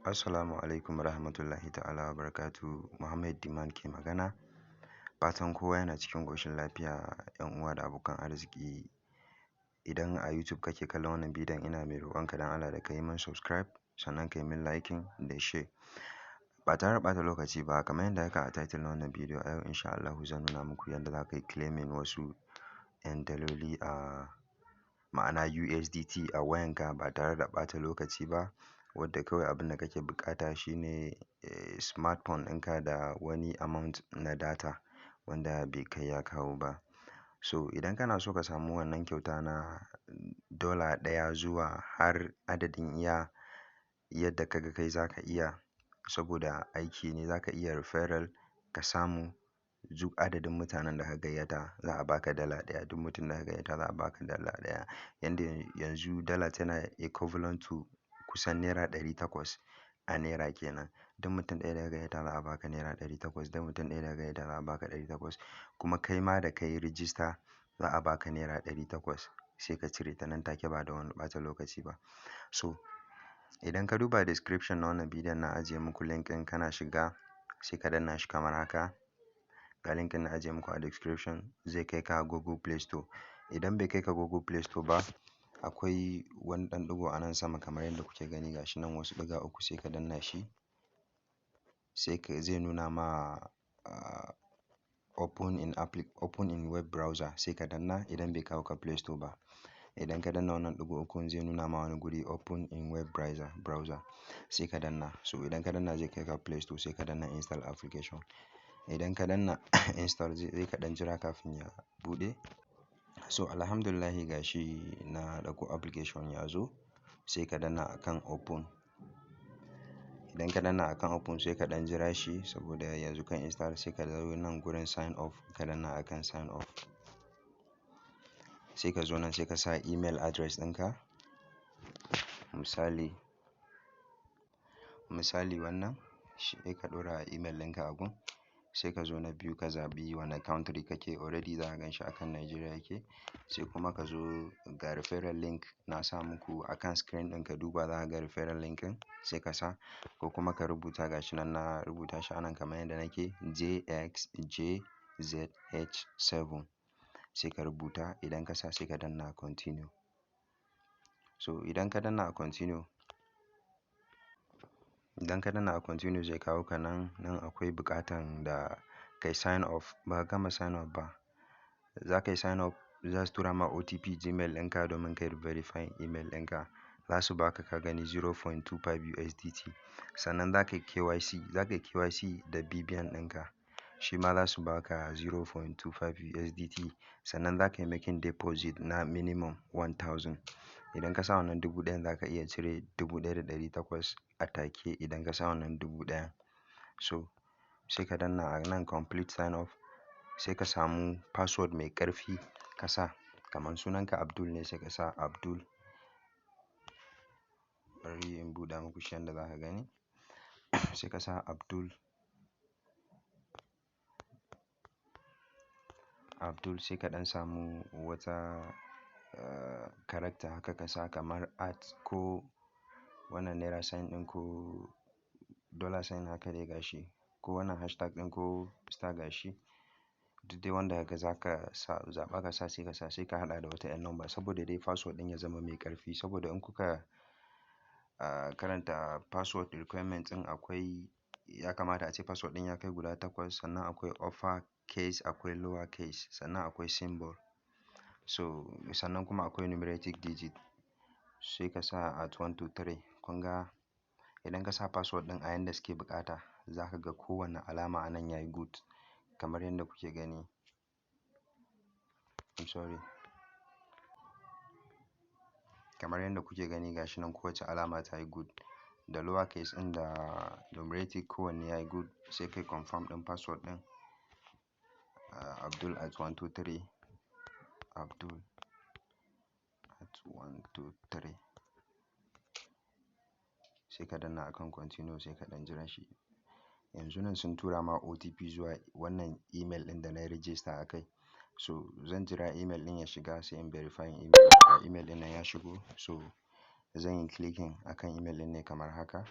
Assalamu alaikum warahmatullahi ta'ala wa barakatuhu. Muhammad Diman ke magana. Fatan kowa yana cikin ƙoshin lafiya, 'yan uwa da abokan arziki. Idan a YouTube kake kallon wannan bidiyon, ina mai roƙonka dan Allah da ka yi min subscribe, sannan ka yi min liking da share. Ba tare da ɓata lokaci ba, kamar yadda aka a title na wannan bidiyo, a yau insha Allahu zan nuna muku yadda za ka yi claiming wasu 'yan daloli ma'ana USDT a wayanka ba tare da ɓata lokaci ba. Wadda kawai abin da kake buƙata shine smartphone ɗinka da wani amount na data wanda bai kai ya kawo ba. So idan kana so ka samu wannan kyauta na $1 zuwa har adadin yadda kaga kai za ka iya, saboda aiki ne za ka iya referral ka samu. Duk adadin mutanen da ka gayyata za a baka $1. Duk mutum da ka gayyata za a baka $1. Yanda yanzu dala tana equivalent to kusan naira 800 a naira kenan. Duk mutum ɗaya da ka gayyata za a baka naira 800. Duk mutum ɗaya da ka gayyata za a baka 800. Kuma kai ma da ka yi register za a baka naira 800 sai ka cire ta nan take ba da wani ɓata lokaci ba. So idan ka duba description na wannan bidiyon, na ajiye muku link ɗin, kana shiga sai ka danna shi kamar haka. Ga link ɗin na ajiye muku a description, zai kai ka Google Play Store. Idan bai kai ka Google Play Store ba, akwai wani ɗan ɗigo a nan sama kamar yadda kuke gani gashi nan wasu ɗiga uku, sai ka danna shi. Zai nuna ma open in web browser, sai ka danna idan bai kawo ka Play Store ba. Idan ka danna wannan ɗigo ukun zai nuna ma wani guri open in web browser sai ka danna. So idan ka danna zai kai ka Play Store, sai ka danna install application. Idan ka danna install zai kaɗan jira kafin ya buɗe. So alhamdulillah gashi na ɗauko application ya zo, sai ka danna akan open. Idan ka danna akan open sai ka ɗan jira shi saboda yanzu kan install, sai ka zo nan gurin sign off, ka danna akan sign off. Sai ka zo nan sai ka sa email address ɗinka. Misali wannan sai ka ɗora email ɗinka a gun. Sai ka zo na biyu ka zaɓi wane country kake, already za ka gan shi akan Nigeria yake. Sai kuma ka zo ga referral link na sa muku akan screen ɗin, ka duba za ka ga referral link ɗin sai ka sa, ko kuma ka rubuta gashi nan na rubuta shi anan kamar yadda nake JXJZH7 sai ka rubuta. Idan ka sa sai ka danna continue. So idan ka danna continue zai kawo ka nan akwai buƙatan da kai sign off. Ba ka gama sign off ba, za ka yi sign off, za su tura ma OTP Gmail ɗinka domin ka yi verifying email ɗinka. Za su baka ka gani 0.25 USDT. Sannan za ka yi KYC da BBN ɗinka, shi ma za su baka 0.25 USDT. Sannan za ka yi making deposit na minimum 1000. Idan ka sa wannan 1000 za ka iya cire 1800 a take idan ka sa wannan 1000. So sai ka danna a nan complete sign off, sai ka samu password mai ƙarfi ka sa. Kamar sunanka Abdul ne sai ka sa Abdul. Bari in buɗe muku shi yanda za ka gani. Sai ka sa Abdul sai ka ɗan samu wata character haka ka sa kamar at ko wannan naira sign ɗin ko dollar sign haka dai gashi, ko wannan hashtag ɗin ko star gashi. Duk dai wanda kaga za ka zaɓa ka sa sai ka sa, sai ka haɗa da wata 'yan number saboda dai password ɗin ya zama mai ƙarfi. Saboda in kuka karanta password requirement ɗin, ya kamata ace password ɗin ya kai guda 8. Sannan akwai upper case, akwai lower case, sannan akwai symbol. So sannan kuma akwai numeric digit. Sai ka sa at 1 to 3. Kun ga idan ka sa password ɗin a yanda suke buƙata, za ka ga kowane alama a nan yayi good kamar yadda kuke gani. Kamar yadda kuke gani gashi nan kowace alama ta yi good. Da lower case ɗin da numeric kowanne yayi good. Sai kai confirm ɗin password ɗin. Abdul at 1 to 3. Abdul at 1 to 3. Sai ka danna akan continue, sai ka ɗan jira shi. Yanzu nan sun tura ma OTP zuwa wannan email ɗin da na yi register a kai. So zan jira email ɗin ya shiga sai in verifying email. Email ɗin nan ya shigo, so zan yi clicking akan email ɗin ne kamar haka.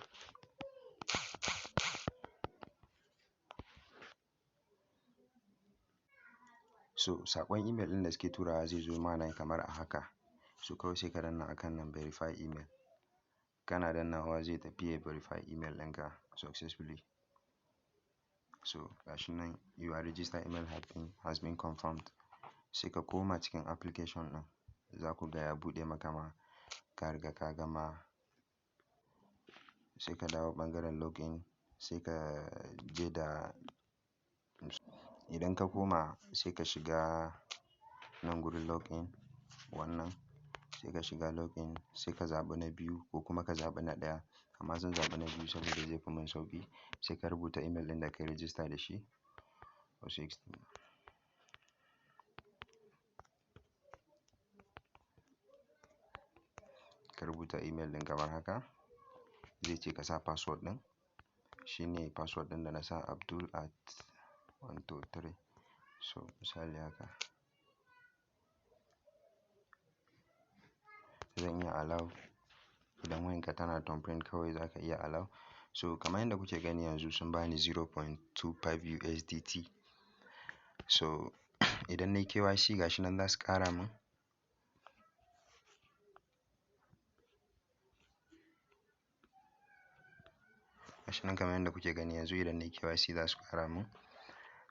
So saƙon email ɗin da suke turawa zai zo mana kamar a haka. So kawai sai ka danna akan nan verify email. Kana dannawa zai tafi ya verify email ɗinka successfully. So gashi nan your registered email has been confirmed. Sai ka koma cikin application ɗin. Za ku ga ya buɗe maka ma ka riga ka gama. Sai ka dawo ɓangaren login. Sai ka je da idan ka koma sai ka shiga nan gurin login wannan. Sai ka shiga login sai ka zaɓi na biyu ko kuma ka zaɓi na ɗaya. Amma zan zaɓi na biyu saboda zai fi mun sauƙi. Sai ka rubuta email ɗin da ka yi register da shi. Ka rubuta email ɗin kamar haka. Zai ce ka sa password ɗin. Shi ne password ɗin da na sa Abdul@123. So misali haka. Zan iya allow. Idan wayanka tana thumbprint kawai za ka iya allow. So kamar yadda kuke gani yanzu sun bani 0.25 USDT. So idan nayi KYC gashi nan za su ƙara mun. Gashi nan kamar yadda kuke gani yanzu idan nayi KYC za su ƙara mun.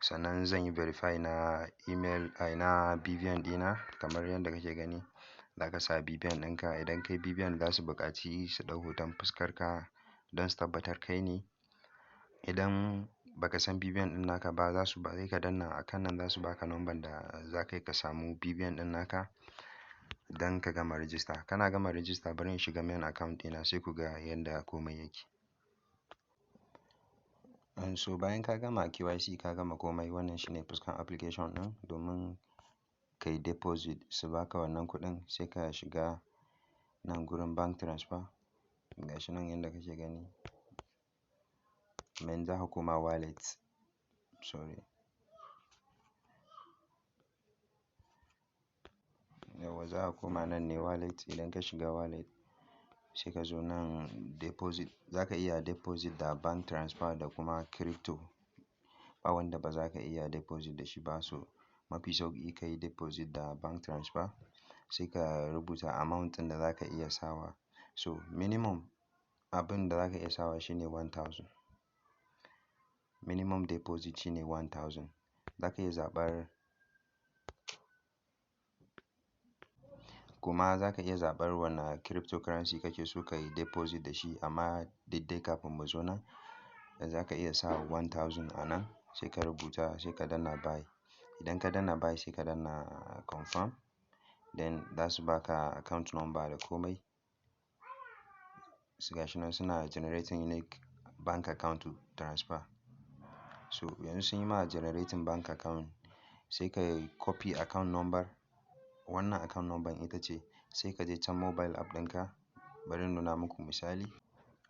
Sannan zan yi verify na email na BVN ɗina kamar yadda kake gani. Za ka sa BVN ɗinka. Idan kai BVN za su buƙaci su ɗau hoton fuskarka don su tabbatar kai ne. Idan baka san BVN ɗin naka ba za su ba sai ka danna akan nan za su baka number da za ka yi ka samu BVN ɗin naka don ka gama register. Kana gama register bari in shiga main account ɗina sai ku ga yadda komai yake. So bayan ka gama KYC ka gama komai wannan shine fuskar application ɗin domin ka yi deposit su baka wannan kuɗin sai ka shiga nan gurin bank transfer. Gashi nan yadda kake gani. Men za ka koma wallet. Sorry. Yauwa za ka koma nan ne wallet. Idan ka shiga wallet sai ka zo nan deposit. Za ka iya deposit da bank transfer da kuma crypto. Ba wanda ba za ka iya deposit da shi ba. So mafi sauƙi ka yi deposit da bank transfer. Sai ka rubuta amount ɗin da za ka iya sawa. So minimum abin da za ka iya sawa shine 1000. Minimum deposit shine 1000. Za ka iya zaɓar kuma za ka iya zaɓar wane cryptocurrency kake so ka yi deposit da shi amma duk dai kafin mu zo nan. Za ka iya sa 1000 a nan sai ka rubuta sai ka danna buy. Idan ka danna buy sai ka danna confirm. Then za su baka account number da komai. Su gashi nan suna generating unique bank account to transfer. So yanzu sun yi ma generating bank account sai ka yi copy account number. Wannan account number ita ce sai ka je can mobile app ɗinka. Bari in nuna muku misali.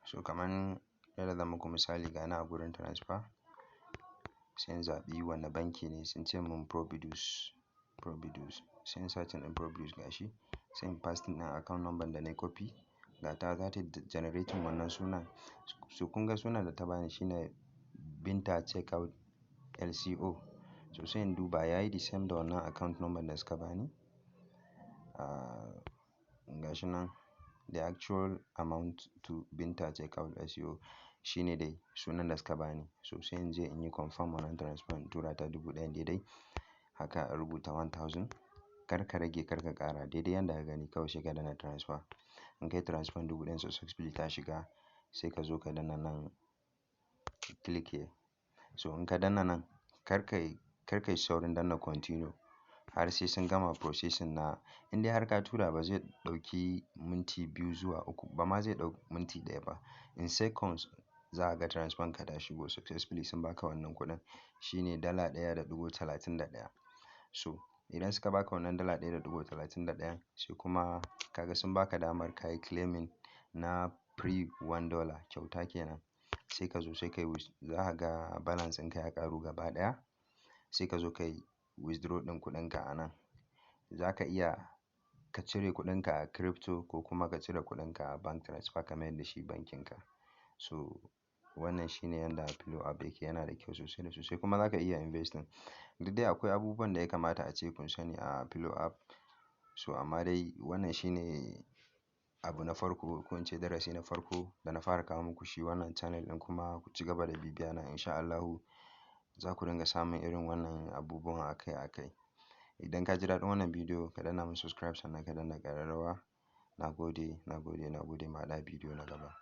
So kaman yadda zan muku misali ga nan a gurin transfer. Sai in zaɓi wane banki ne sun ce mun Providus. Sai in search ɗin Providus gashi. Sai in paste ɗin account number da na yi copy. Ga ta za ta generating wannan sunan. So kun ga sunan da ta bani shine Binta Checkout LCO. So sai in duba yayi the same da wannan account number da suka bani. Gashi nan the actual amount to Binta Checkout LCO shine dai sunan da suka bani. So sai in je in yi confirm wannan transfer in tura ta 1000 daidai. Haka a rubuta 1000. Kar ka rage kar ka ƙara daidai yanda ka gani kawai sai ka danna transfer. In kai transfer 1000 successfully ta shiga sai ka zo ka danna nan click here. So in ka danna nan kar kai saurin danna continue har sai sun gama processing na. In dai har ka tura ba zai ɗauki minti 2 zuwa 3 ba ma zai ɗauki minti 1 ba. In seconds za ka ga transfer ka ta shigo successfully sun baka wannan kuɗin. Shi ne $1.31. So idan suka baka wannan $1.31 sai kuma ka ga sun baka damar ka yi claiming na free $1 kyauta kenan. Sai ka zo sai ka yi za ka ga balance ɗinka ya ƙaru gaba ɗaya. Sai ka zo ka yi withdraw ɗin kuɗinka a nan. Za ka iya ka cire kuɗinka a crypto ko kuma ka cire kuɗinka a bank transfer kamar yadda shi bankinka. So wannan shine yanda Flow app yake, yana da kyau sosai da sosai kuma za ka iya investing. Duk dai akwai abubuwan da ya kamata ace kun sani a Flow app. So amma dai wannan shine abu na farko ko in ce darasi na farko da na fara kawo muku shi wannan channel ɗin, kuma ku ci gaba da bibiya na in sha Allahu za ku dinga samun irin wannan abubuwan akai akai. Idan ka ji daɗin wannan bidiyo ka danna mun subscribe sannan ka danna ƙararrawa. Na gode, na gode, na gode. Mu haɗu a bidiyo na gaba.